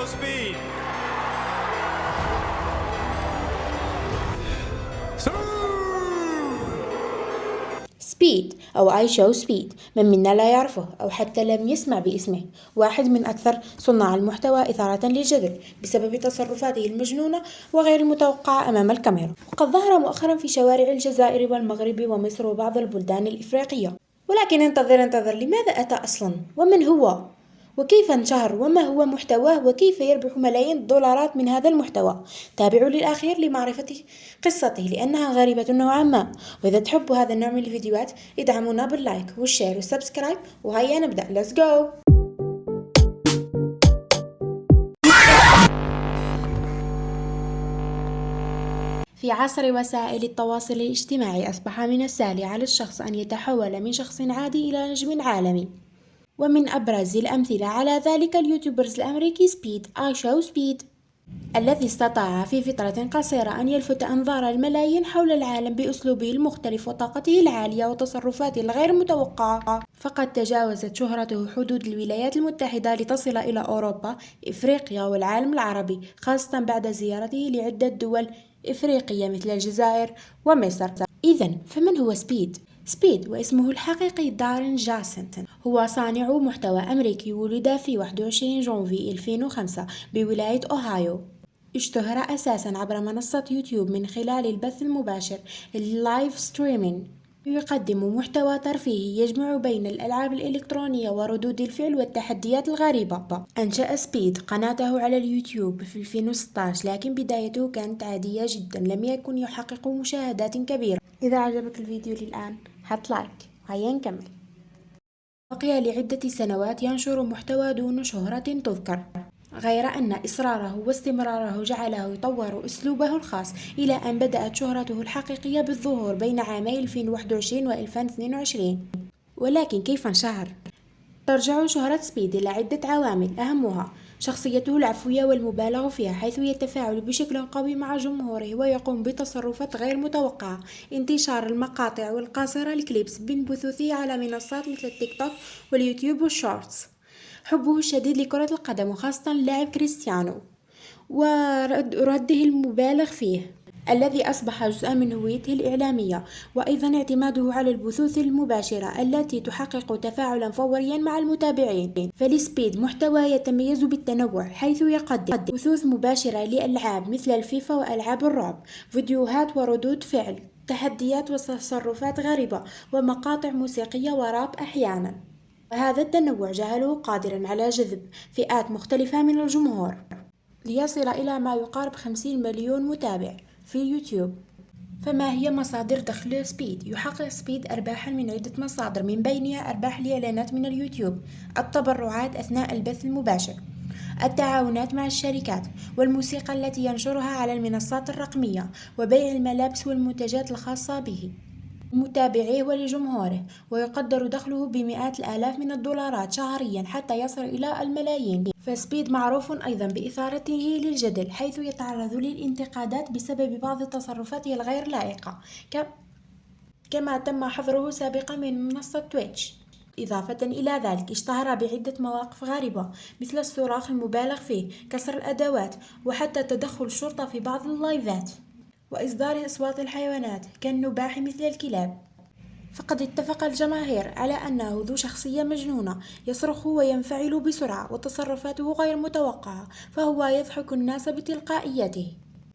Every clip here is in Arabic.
show speed. سبيد أو I show سبيد، من منا لا يعرفه أو حتى لم يسمع باسمه، واحد من أكثر صناع المحتوى إثارة للجدل بسبب تصرفاته المجنونة وغير المتوقعة أمام الكاميرا، وقد ظهر مؤخرا في شوارع الجزائر والمغرب ومصر وبعض البلدان الإفريقية. ولكن انتظر، لماذا أتى أصلا؟ ومن هو؟ وكيف انشهر؟ وما هو محتواه؟ وكيف يربح ملايين الدولارات من هذا المحتوى؟ تابعوا للأخير لمعرفة قصته لأنها غريبة نوعا ما. وإذا تحبوا هذا النوع من الفيديوهات ادعمونا باللايك والشير والسبسكرايب. وهيا نبدأ. Let's go. في عصر وسائل التواصل الاجتماعي أصبح من السهل على الشخص أن يتحول من شخص عادي إلى نجم عالمي، ومن أبرز الأمثلة على ذلك اليوتيوبرز الأمريكي سبيد I show سبيد، الذي استطاع في فترة قصيرة أن يلفت أنظار الملايين حول العالم بأسلوبه المختلف وطاقته العالية وتصرفاته الغير متوقعة. فقد تجاوزت شهرته حدود الولايات المتحدة لتصل إلى أوروبا، إفريقيا والعالم العربي، خاصة بعد زيارته لعدة دول إفريقية مثل الجزائر ومصر. إذن فمن هو سبيد؟ سبيد واسمه الحقيقي دارين جاسنتن، هو صانع محتوى أمريكي ولد في 21 جونفي 2005 بولاية أوهايو. اشتهر أساسا عبر منصة يوتيوب من خلال البث المباشر اللايف ستريمينج، يقدم محتوى ترفيهي يجمع بين الألعاب الإلكترونية وردود الفعل والتحديات الغريبة. أنشأ سبيد قناته على اليوتيوب في 2016، لكن بدايته كانت عادية جدا، لم يكن يحقق مشاهدات كبيرة. إذا عجبك الفيديو للآن حط لايك. هيا نكمل. بقي لعدة سنوات ينشر محتوى دون شهرة تذكر، غير أن إصراره واستمراره جعله يطور أسلوبه الخاص إلى أن بدأت شهرته الحقيقية بالظهور بين عامي 2021 و 2022. ولكن كيف انشهر؟ ترجع شهرة سبيد إلى عدة عوامل، أهمها شخصيته العفوية والمبالغ فيها، حيث يتفاعل بشكل قوي مع جمهوره ويقوم بتصرفات غير متوقعة، انتشار المقاطع والقصيرة الكليبس من بثوثه على منصات مثل التيك توك واليوتيوب والشورتس، حبه الشديد لكرة القدم وخاصة اللاعب كريستيانو، ورده المبالغ فيه الذي أصبح جزءا من هويته الإعلامية، وأيضا اعتماده على البثوث المباشرة التي تحقق تفاعلا فوريا مع المتابعين. فلسبيد محتوى يتميز بالتنوع، حيث يقدم بثوث مباشرة لألعاب مثل الفيفا وألعاب الرعب، فيديوهات وردود فعل، تحديات وتصرفات غريبة، ومقاطع موسيقية وراب أحيانا. وهذا التنوع جعله قادرا على جذب فئات مختلفة من الجمهور، ليصل إلى ما يقارب 50 مليون متابع في يوتيوب. فما هي مصادر دخل سبيد؟ يحقق سبيد أرباحا من عدة مصادر، من بينها أرباح الإعلانات من اليوتيوب، التبرعات أثناء البث المباشر، التعاونات مع الشركات، والموسيقى التي ينشرها على المنصات الرقمية، وبيع الملابس والمنتجات الخاصة به لمتابعيه ولجمهوره. ويقدر دخله بمئات الآلاف من الدولارات شهريا حتى يصل إلى الملايين. فسبيد معروف أيضا بإثارته للجدل، حيث يتعرض للانتقادات بسبب بعض تصرفاته الغير لائقة، كما تم حظره سابقا من منصة تويتش. إضافة إلى ذلك اشتهر بعدة مواقف غريبة مثل الصراخ المبالغ فيه، كسر الأدوات، وحتى تدخل الشرطة في بعض اللايفات، وإصدار أصوات الحيوانات كالنباح مثل الكلاب. فقد اتفق الجماهير على أنه ذو شخصية مجنونة، يصرخ وينفعل بسرعة وتصرفاته غير متوقعة، فهو يضحك الناس بتلقائيته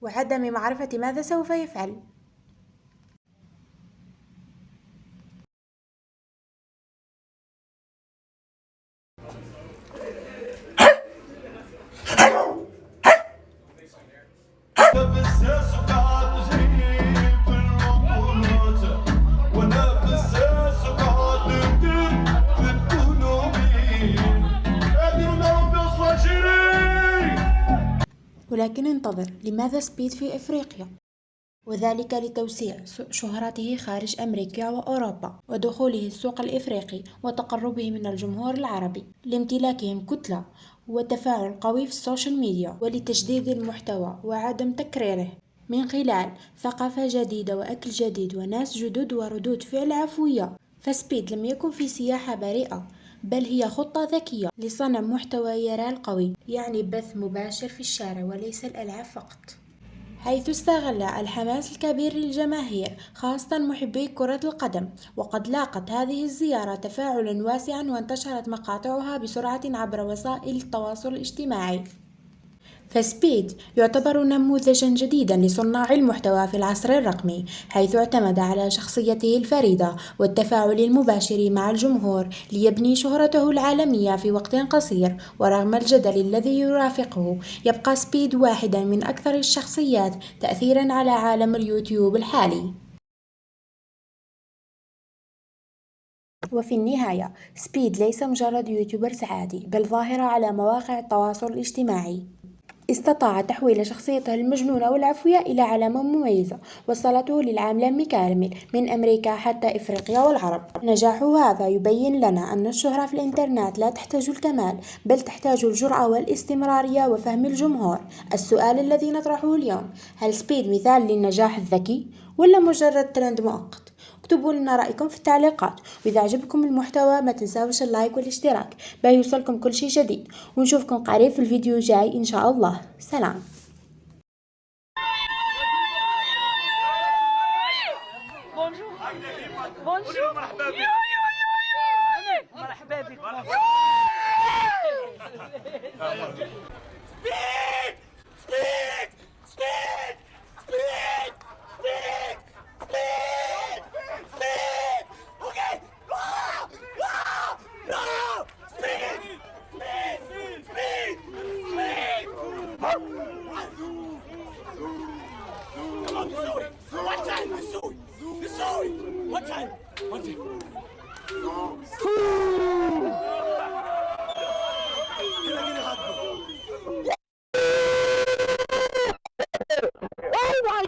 وعدم معرفة ماذا سوف يفعل. ولكن انتظر، لماذا سبيد في إفريقيا؟ وذلك لتوسيع شهرته خارج أمريكا وأوروبا، ودخوله السوق الإفريقي، وتقربه من الجمهور العربي، لامتلاكهم كتلة وتفاعل قوي في السوشيال ميديا، ولتجديد المحتوى وعدم تكريره من خلال ثقافة جديدة وأكل جديد وناس جدد وردود فعل عفوية. فسبيد لم يكن في سياحة بريئة، بل هي خطة ذكية لصنع محتوى يرال قوي، يعني بث مباشر في الشارع وليس الألعاب فقط، حيث استغل الحماس الكبير للجماهير خاصة محبي كرة القدم. وقد لاقت هذه الزيارة تفاعلا واسعا وانتشرت مقاطعها بسرعة عبر وسائل التواصل الاجتماعي. فسبيد يعتبر نموذجا جديدا لصناع المحتوى في العصر الرقمي، حيث اعتمد على شخصيته الفريدة والتفاعل المباشر مع الجمهور ليبني شهرته العالمية في وقت قصير. ورغم الجدل الذي يرافقه، يبقى سبيد واحدا من أكثر الشخصيات تأثيرا على عالم اليوتيوب الحالي. وفي النهاية، سبيد ليس مجرد يوتيوبر عادي، بل ظاهرة على مواقع التواصل الاجتماعي استطاع تحويل شخصيته المجنونة والعفوية إلى علامة مميزة وصلته للعالم كامل، من أمريكا حتى إفريقيا والعرب. نجاحه هذا يبين لنا أن الشهرة في الإنترنت لا تحتاج الكمال، بل تحتاج الجرأة والاستمرارية وفهم الجمهور. السؤال الذي نطرحه اليوم: هل سبيد مثال للنجاح الذكي ولا مجرد ترند مؤقت؟ اكتبوا لنا رأيكم في التعليقات، وإذا عجبكم المحتوى ما تنساوش اللايك والاشتراك باه يوصلكم كل شيء جديد. ونشوفكم قريب في الفيديو الجاي إن شاء الله. سلام. بونجور مرحبا بك. مرحبا بك. سبيد سبيد سبيد سبيد سبيد سبيد سبيد. اوكي. لا سبيد سبيد سبيد سبيد. Come on, Missouri. One time, Missouri. Missouri. One time. One time. Can I get a hot dog? Oh my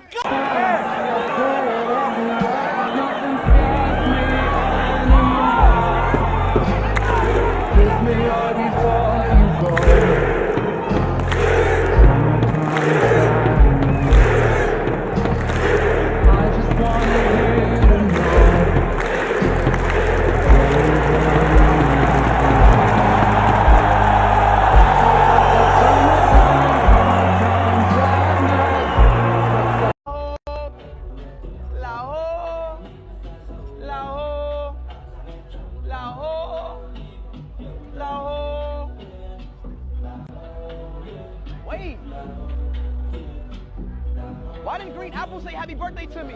Wait. Why didn't Green Apple say happy birthday to me?